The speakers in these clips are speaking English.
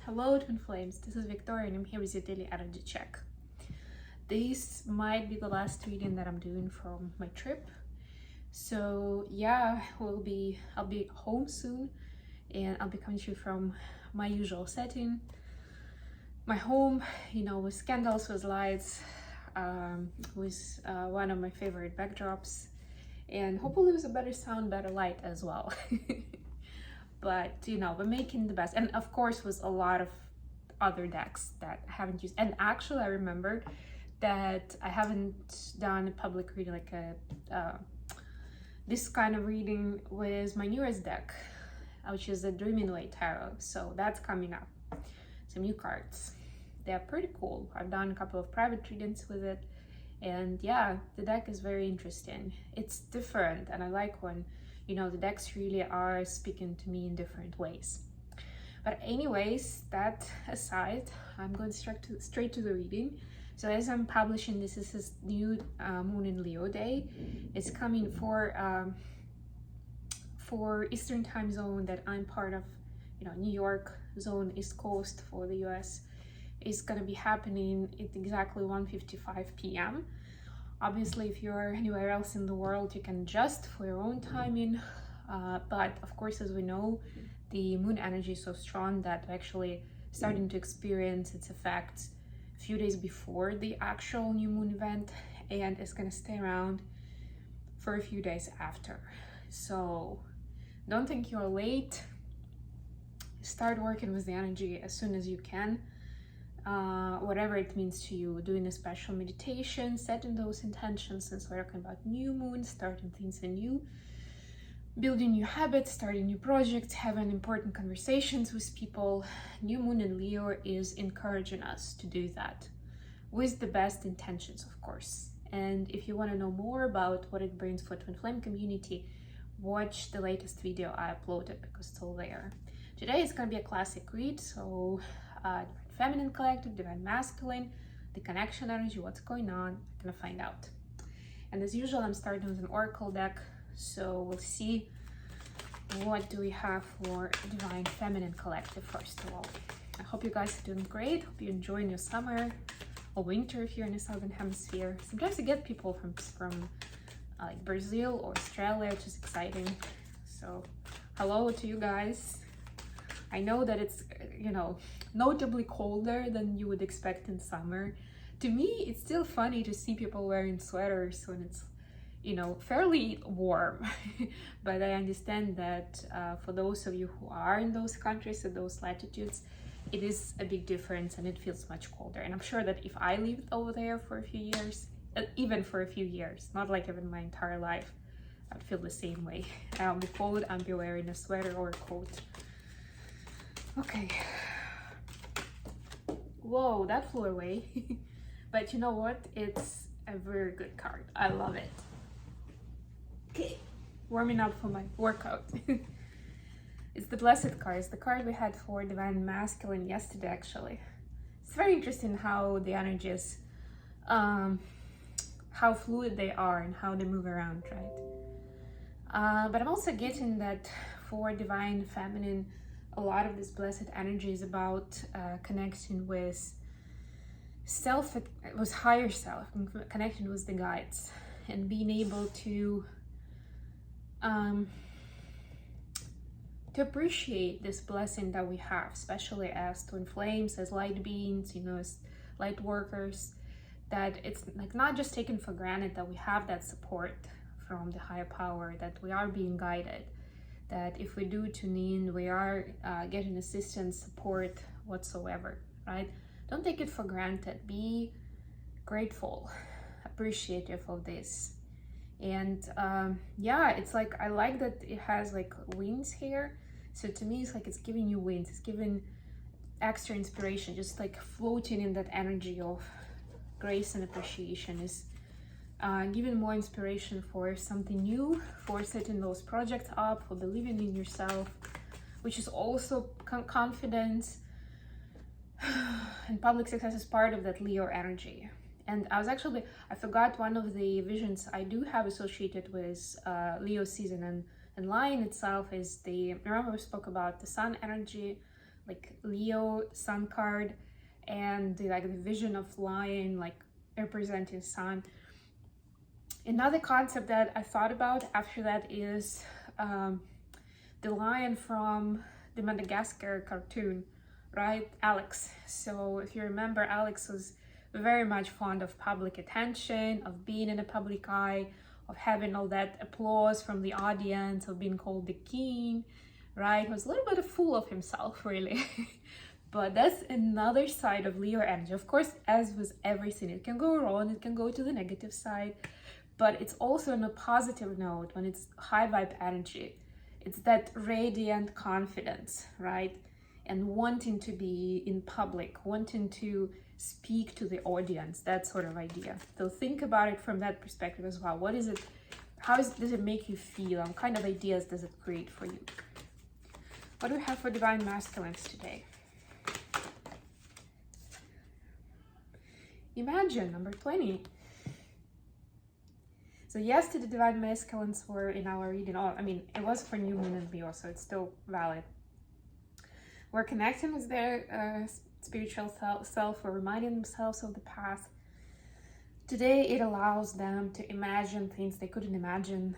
Hello Twin Flames, this is Victoria and I'm here with your daily energy check. This might be the last reading that I'm doing from my trip. So yeah, I'll be home soon and I'll be coming to you from my usual setting. My home, with candles, with lights, with one of my favorite backdrops, and hopefully with a better sound, better light as well. But we're making the best, and of course with a lot of other decks that I haven't used. And actually I remembered that I haven't done a public reading, like this kind of reading with my newest deck, which is the Dreaming Way Tarot. So that's coming up, some new cards. They're pretty cool. I've done a couple of private readings with it, and yeah, the deck is very interesting. It's different, and I like when the decks really are speaking to me in different ways. But anyways, that aside, I'm going straight to the reading. So as I'm publishing this, is new moon in Leo day. It's coming for Eastern time zone that I'm part of. New York zone, East Coast for the US. Is going to be happening at exactly 1:55 p.m. Obviously, if you're anywhere else in the world, you can adjust for your own timing. But of course, as we know, the moon energy is so strong that we're actually starting to experience its effects a few days before the actual new moon event, and it's going to stay around for a few days after. So don't think you're late. Start working with the energy as soon as you can. Whatever it means to you, doing a special meditation, setting those intentions, since we're talking about new moon, starting things anew, building new habits, starting new projects, having important conversations with people. New moon in Leo is encouraging us to do that with the best intentions, of course. And if you want to know more about what it brings for Twin Flame community, watch the latest video I uploaded, because it's all there. Today is going to be a classic read, so Divine Feminine Collective, Divine Masculine, the connection energy, what's going on, I'm gonna find out. And as usual, I'm starting with an Oracle deck, so we'll see what do we have for Divine Feminine Collective first of all. I hope you guys are doing great, hope you're enjoying your summer or winter if you're in the Southern Hemisphere. Sometimes I get people from like Brazil or Australia, which is exciting. So hello to you guys. I know that it's, notably colder than you would expect in summer. To me, it's still funny to see people wearing sweaters when it's, fairly warm. But I understand that for those of you who are in those countries at those latitudes, it is a big difference and it feels much colder. And I'm sure that if I lived over there for a few years, even for a few years, not like even my entire life, I would feel the same way. I'll be cold, I'll be wearing a sweater or a coat. Okay. Whoa, that flew away. But you know what? It's a very good card. I love it. Okay, warming up for my workout. It's the Blessed card. It's the card we had for Divine Masculine yesterday, actually. It's very interesting how the energies, how fluid they are and how they move around, right? But I'm also getting that for Divine Feminine, a lot of this blessed energy is about connecting with self, with higher self, connecting with the guides, and being able to appreciate this blessing that we have, especially as Twin Flames, as light beings, as light workers, that it's like not just taken for granted that we have that support from the higher power, that we are being guided, that if we do tune in, we are getting assistance, support whatsoever, right? Don't take it for granted. Be grateful, appreciative of this. And yeah, it's like, I like that it has like wings here. So to me, it's like it's giving you wings. It's giving extra inspiration, just like floating in that energy of grace and appreciation is giving more inspiration for something new, for setting those projects up, for believing in yourself, which is also confidence. And public success is part of that Leo energy. And I forgot one of the visions I do have associated with Leo season and line itself is remember we spoke about the sun energy, like Leo sun card, and the vision of lion, like representing sun. Another concept that I thought about after that is the lion from the Madagascar cartoon, right? Alex. So if you remember, Alex was very much fond of public attention, of being in the public eye, of having all that applause from the audience, of being called the king, right? He was a little bit full of himself, really. But that's another side of Leo energy. Of course, as with everything, it can go wrong, it can go to the negative side, but it's also on a positive note when it's high vibe energy. It's that radiant confidence, right? And wanting to be in public, wanting to speak to the audience, that sort of idea. So think about it from that perspective as well. What is it? Does it make you feel? What kind of ideas does it create for you? What do we have for divine masculines today? Imagine, number 20. So yes, the divine masculines were in our reading. Oh, I mean, it was for new moon and Leo, so it's still valid. We're connecting with their spiritual self, or reminding themselves of the past. Today, it allows them to imagine things they couldn't imagine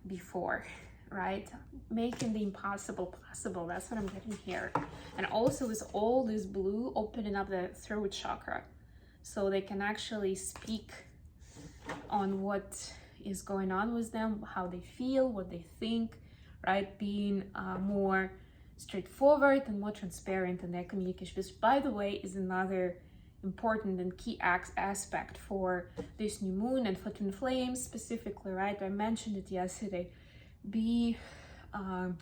before, right? Making the impossible possible. That's what I'm getting here. And also with all this blue, opening up the throat chakra, so they can actually speak on what is going on with them, how they feel, what they think, right? Being more straightforward and more transparent in their communication, which, by the way, is another important and key aspect for this new moon and for twin flames specifically, right? I mentioned it yesterday. Be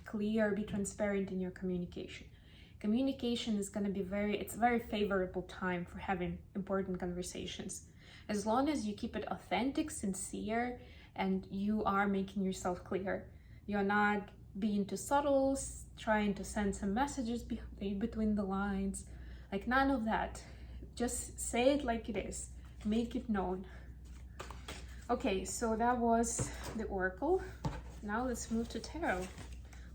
clear, be transparent in your communication. Communication is going to be it's a very favorable time for having important conversations. As long as you keep it authentic, sincere, and you are making yourself clear. You're not being too subtle, trying to send some messages between the lines. Like, none of that. Just say it like it is. Make it known. Okay, so that was the oracle. Now let's move to tarot.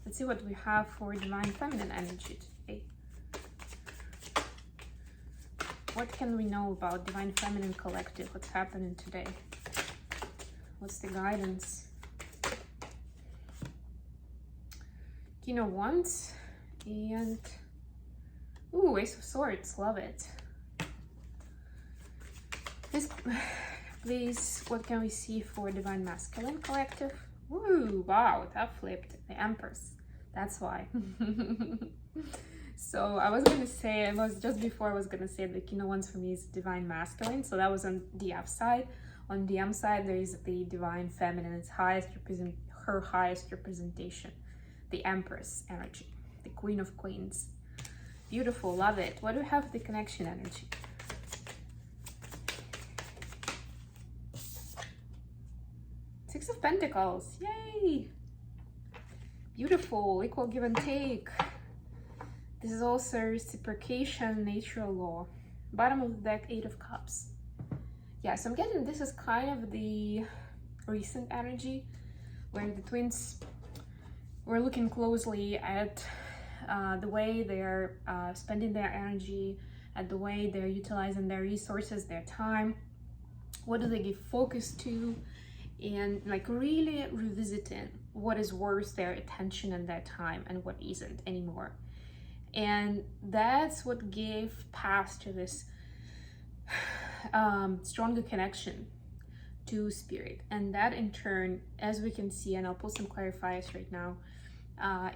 Let's see what we have for divine feminine energy today. What can we know about divine feminine collective? What's happening today? What's the guidance? King of Wands and Ace of Swords. Love it. Please, what can we see for divine masculine collective? Ooh, wow, that flipped. The Empress. That's why. So I was gonna say, the King of Wands for me is divine masculine. So that was on the F side. On the M side, there is the divine feminine. It's her highest representation, the Empress energy, the Queen of Queens. Beautiful, love it. What do we have for the connection energy? Six of Pentacles, yay! Beautiful, equal give and take. This is also reciprocation, natural law. Bottom of the deck, Eight of Cups. Yeah, so I'm getting this is kind of the recent energy where the twins were looking closely at the way they're spending their energy, at the way they're utilizing their resources, their time. What do they give focus to? And like really revisiting what is worth their attention and their time and what isn't anymore. And that's what gave path to this stronger connection to spirit. And that in turn, as we can see, and I'll put some clarifiers right now,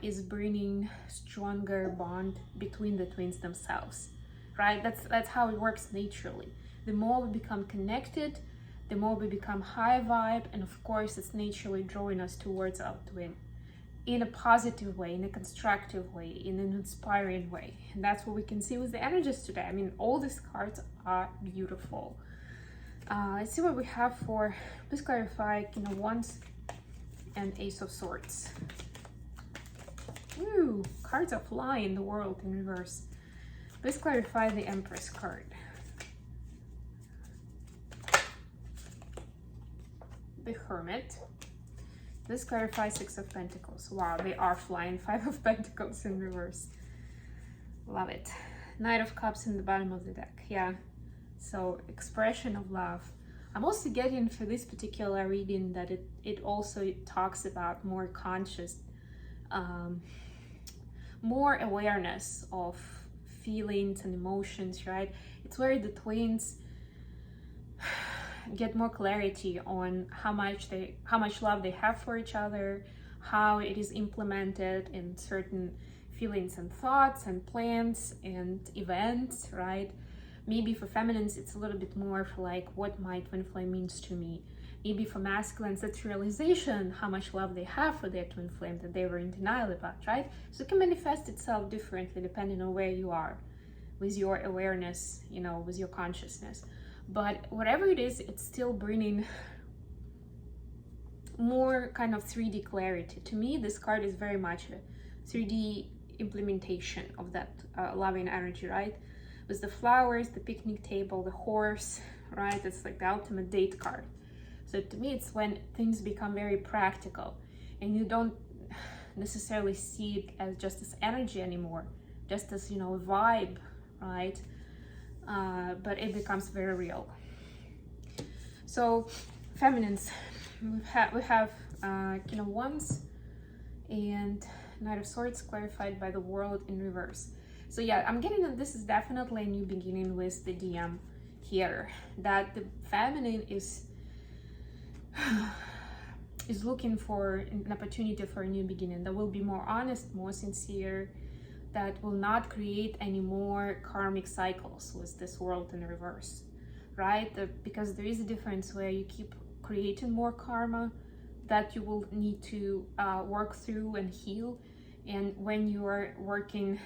is bringing stronger bond between the twins themselves, right? That's how it works naturally. The more we become connected, the more we become high vibe, and of course it's naturally drawing us towards our twin in a positive way, in a constructive way, in an inspiring way. And that's what we can see with the energies today. I mean, all these cards are beautiful. Let's see what we have for, please clarify, King of Wands and Ace of Swords. Ooh, cards are flying in the world in reverse. Please clarify the Empress card. The Hermit. Let's clarify Six of Pentacles. Wow, they are flying. Five of Pentacles in reverse. Love it. Knight of Cups in the bottom of the deck. Yeah. So expression of love. I'm also getting for this particular reading that it also talks about more conscious, more awareness of feelings and emotions, right? It's where the twins get more clarity on how much love they have for each other, how it is implemented in certain feelings and thoughts and plans and events, right? Maybe for feminines, it's a little bit more for like, what my twin flame means to me. Maybe for masculines, it's realization how much love they have for their twin flame that they were in denial about, right? So it can manifest itself differently depending on where you are with your awareness, you know, with your consciousness. But whatever it is, it's still bringing more kind of 3D clarity. To me, this card is very much a 3D implementation of that loving energy, right? With the flowers, the picnic table, the horse, right? It's like the ultimate date card. So to me, it's when things become very practical and you don't necessarily see it as just as energy anymore, just as, you know, a vibe, right? But it becomes very real. So feminines, we have King of Wands and Knight of Swords clarified by the World in reverse. So yeah, I'm getting that this is definitely a new beginning with the DM here, that the feminine is looking for an opportunity for a new beginning that will be more honest, more sincere, that will not create any more karmic cycles with this World in reverse, right? Because there is a difference where you keep creating more karma that you will need to work through and heal, and when you are working,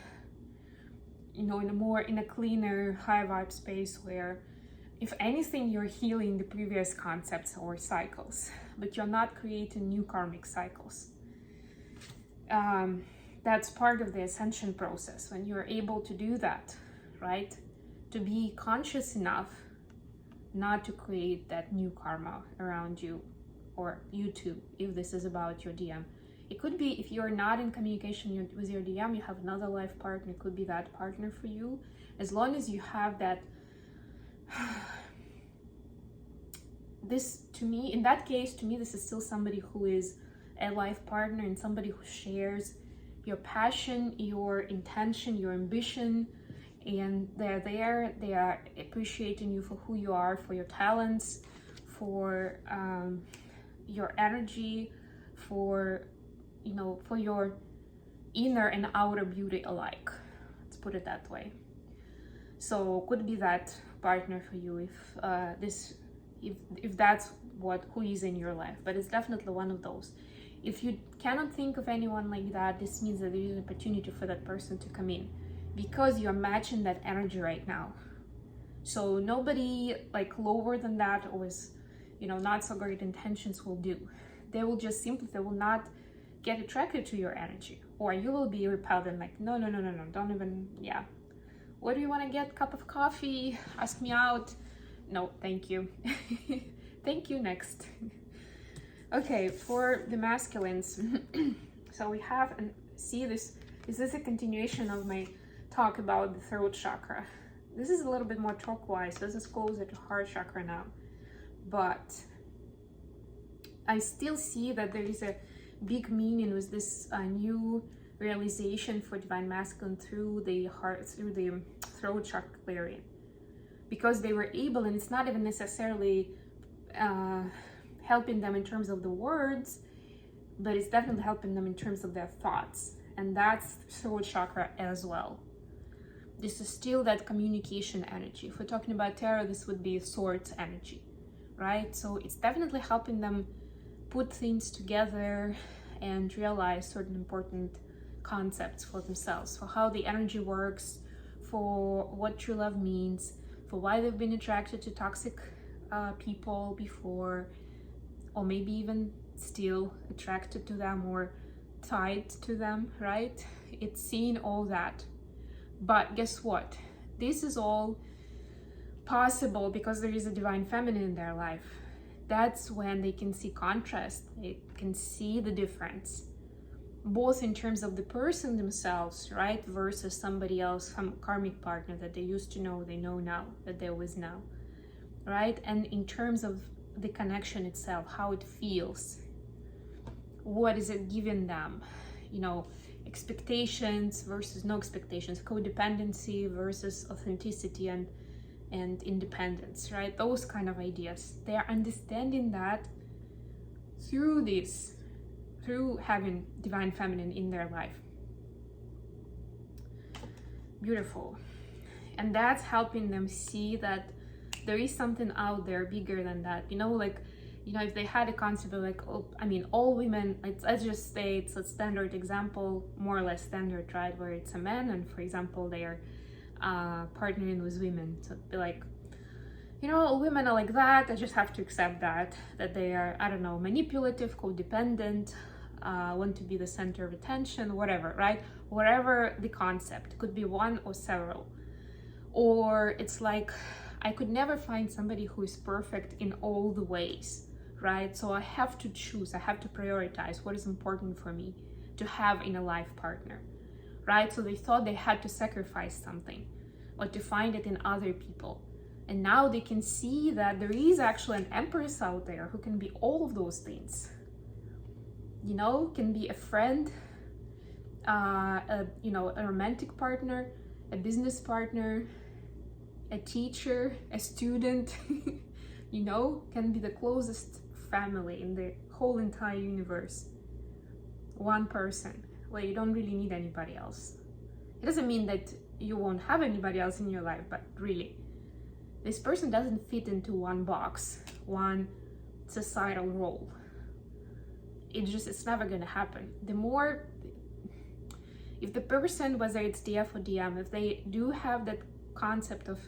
you know, in a cleaner, high vibe space where, if anything, you're healing the previous concepts or cycles, but you're not creating new karmic cycles. That's part of the ascension process, when you're able to do that, right? To be conscious enough not to create that new karma around you, or you too, if this is about your DM. It could be, if you're not in communication with your DM, you have another life partner, it could be that partner for you. As long as you have that, this, to me, in that case, to me, this is still somebody who is a life partner and somebody who shares your passion, your intention, your ambition, and they're there, they are appreciating you for who you are, for your talents, for your energy, for, you know, for your inner and outer beauty alike. Let's put it that way. So could be that partner for you if that's who is in your life, but it's definitely one of those. If you cannot think of anyone like that, this means that there is an opportunity for that person to come in, because you're matching that energy right now. So nobody like lower than that, or with, you know, not so great intentions will do. They will just simply, they will not get attracted to your energy, or you will be repelled and like, no, don't even, yeah. What do you want to get? Cup of coffee? Ask me out? No, thank you. Thank you, next. Okay, for the masculines, so we have, and see this, is this a continuation of my talk about the throat chakra? This is a little bit more turquoise, this is closer to heart chakra now, but I still see that there is a big meaning with this new realization for divine masculine through the heart, through the throat chakra clearing, because they were able, and it's not even necessarily helping them in terms of the words, but it's definitely helping them in terms of their thoughts, and that's throat chakra as well. This is still that communication energy. If we're talking about tarot, this would be swords energy, right? So it's definitely helping them put things together and realize certain important concepts for themselves, for how the energy works, for what true love means, for why they've been attracted to toxic people before, or maybe even still attracted to them or tied to them, right? It's seeing all that. But guess what? This is all possible because there is a divine feminine in their life. That's when they can see contrast, they can see the difference. both in terms of the person themselves, right, versus somebody else, some karmic partner that they used to know, they know now, that they always know, right? And in terms of the connection itself, how it feels, what is it giving them, you know, expectations versus no expectations, codependency versus authenticity and independence, right? Those kind of ideas. They are understanding that through this, through having divine feminine in their life. Beautiful. And that's helping them see that there is something out there bigger than that. You know, like, you know, if they had a concept of like, oh, I mean, all women, let's just say it's a standard example, more or less standard, right? Where it's a man and, for example, they are partnering with women. So it'd be like, you know, all women are like that. I just have to accept that they are, I don't know, manipulative, codependent, want to be the center of attention, whatever, right? Whatever the concept, could be one or several. Or it's like, I could never find somebody who is perfect in all the ways, right? So I have to choose, I have to prioritize what is important for me to have in a life partner, right? So they thought they had to sacrifice something or to find it in other people. And now they can see that there is actually an empress out there who can be all of those things. You know, can be a friend, you know, a romantic partner, a business partner, a teacher, a student, you know, can be the closest family in the whole entire universe. One person, where you don't really need anybody else. It doesn't mean that you won't have anybody else in your life, but really, this person doesn't fit into one box, one societal role. It's never gonna happen. The more, if the person, whether it's DF or DM, if they do have that concept of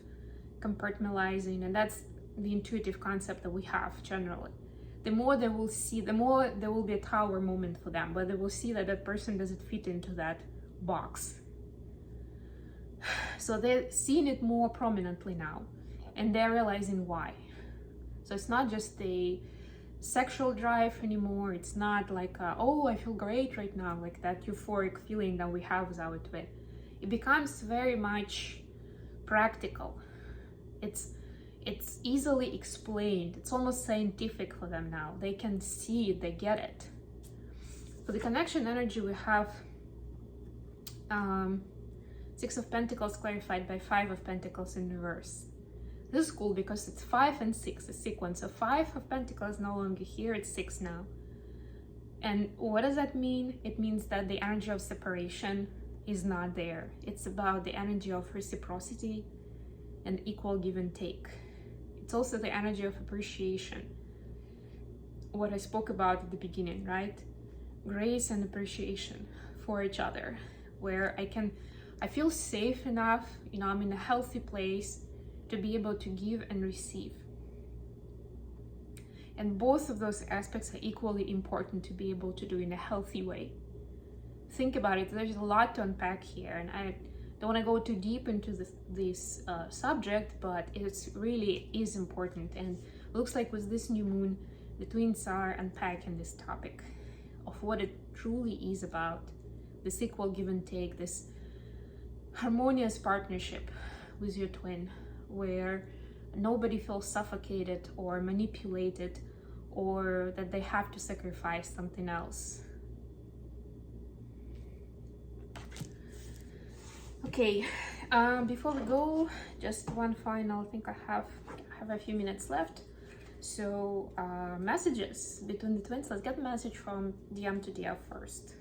compartmentalizing, and that's the intuitive concept that we have generally, the more they will see, the more there will be a tower moment for them, where they will see that that person doesn't fit into that box. So they're seeing it more prominently now, and they're realizing why. So it's not just a sexual drive anymore. It's not like, oh, I feel great right now, like that euphoric feeling that we have with our twin. It becomes very much practical. It's easily explained. It's almost scientific for them now. They can see it, they get it. For the connection energy, we have Six of Pentacles clarified by Five of Pentacles in reverse. This is cool because it's 5 and 6, a sequence. So 5 of Pentacles no longer here, it's 6 now. And what does that mean? It means that the energy of separation is not there. It's about the energy of reciprocity and equal give and take. It's also the energy of appreciation. What I spoke about at the beginning, right? Grace and appreciation for each other, where I feel safe enough, you know, I'm in a healthy place to be able to give and receive. And both of those aspects are equally important to be able to do in a healthy way. Think about it, there's a lot to unpack here, and I don't want to go too deep into this subject, but it really is important. And looks like with this new moon, the twins are unpacking this topic of what it truly is about, this equal give and take, this harmonious partnership with your twin, where nobody feels suffocated or manipulated or that they have to sacrifice something else. Okay, before we go, just one final, I think I have a few minutes left. So messages between the twins. Let's get a message from DM to DF first.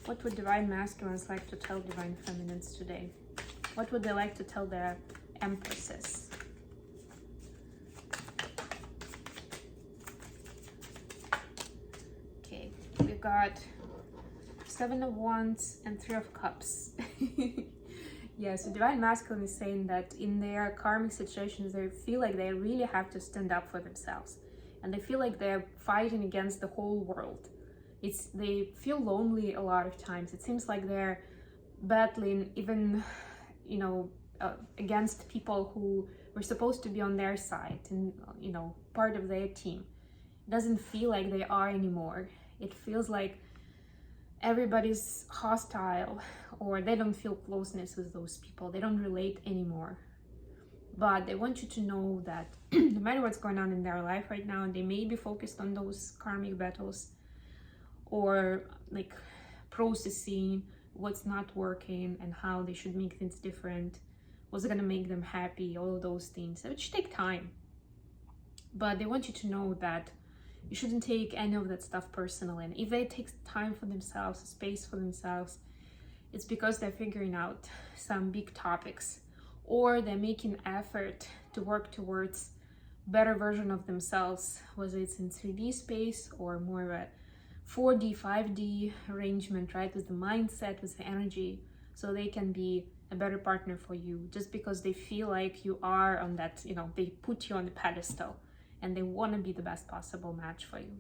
What would Divine Masculines like to tell Divine Feminines today? What would they like to tell their Empresses? Okay, we've got 7 of Wands and 3 of Cups. Yeah, so Divine Masculine is saying that in their karmic situations, they feel like they really have to stand up for themselves. And they feel like they're fighting against the whole world. They feel lonely a lot of times. It seems like they're battling even, you know, against people who were supposed to be on their side and, you know, part of their team. It doesn't feel like they are anymore. It feels like everybody's hostile, or they don't feel closeness with those people, they don't relate anymore. But they want you to know that no matter what's going on in their life right now, they may be focused on those karmic battles, or like processing what's not working and how they should make things different, what's going to make them happy, all of those things, which take time. But they want you to know that you shouldn't take any of that stuff personally. And if they take time for themselves, space for themselves, it's because they're figuring out some big topics, or they're making effort to work towards better version of themselves, whether it's in 3D space or more of a 4D, 5D arrangement, right? With the mindset, with the energy, so they can be a better partner for you, just because they feel like you are on that, you know, they put you on the pedestal and they want to be the best possible match for you.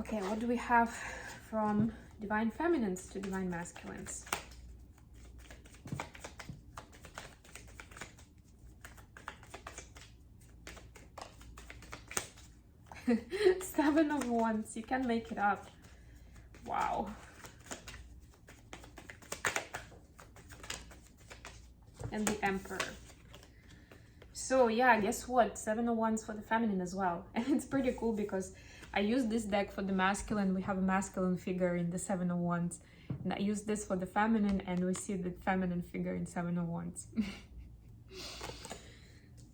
Okay, what do we have from Divine Feminines to Divine Masculines? Seven of Wands, you can make it up. Wow. And the Emperor. So yeah, guess what? 7 of Wands for the feminine as well. And it's pretty cool because I use this deck for the masculine. We have a masculine figure in the 7 of Wands. And I use this for the feminine, and we see the feminine figure in 7 of Wands.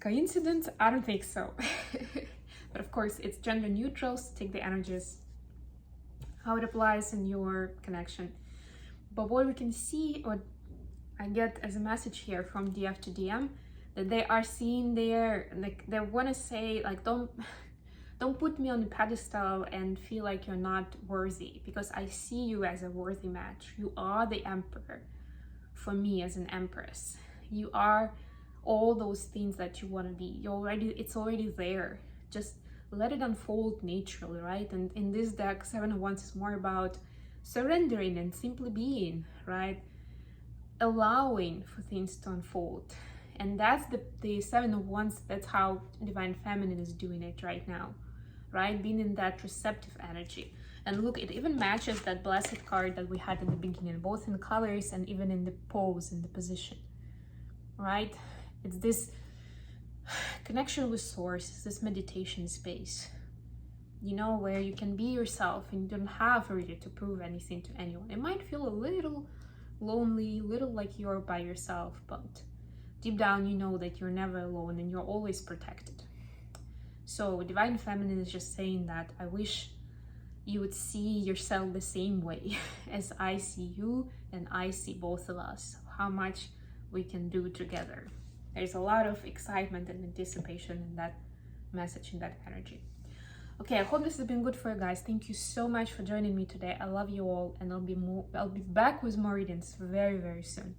Coincidence? I don't think so. But of course, it's gender neutral, so take the energies, how it applies in your connection. But what we can see, what I get as a message here from DF to DM, that they are seeing their, like, they want to say, like, don't put me on the pedestal and feel like you're not worthy, because I see you as a worthy match. You are the Emperor for me as an Empress. You are all those things that you want to be. It's already there. Just let it unfold naturally, right? And in this deck, 7 of Wands is more about surrendering and simply being, right? Allowing for things to unfold. And that's the 7 of Wands, that's how Divine Feminine is doing it right now, right? Being in that receptive energy. And look, it even matches that Blessed card that we had in the beginning, both in colors and even in the pose, in the position, right? It's this connection with Source, this meditation space, you know, where you can be yourself and you don't have really to prove anything to anyone. It might feel a little lonely, little like you're by yourself, but deep down you know that you're never alone and you're always protected. So Divine Feminine is just saying that I wish you would see yourself the same way as I see you, and I see both of us, how much we can do together. There's a lot of excitement and anticipation in that message, in that energy. Okay, I hope this has been good for you guys. Thank you so much for joining me today. I love you all, and I'll be back with more readings very, very soon.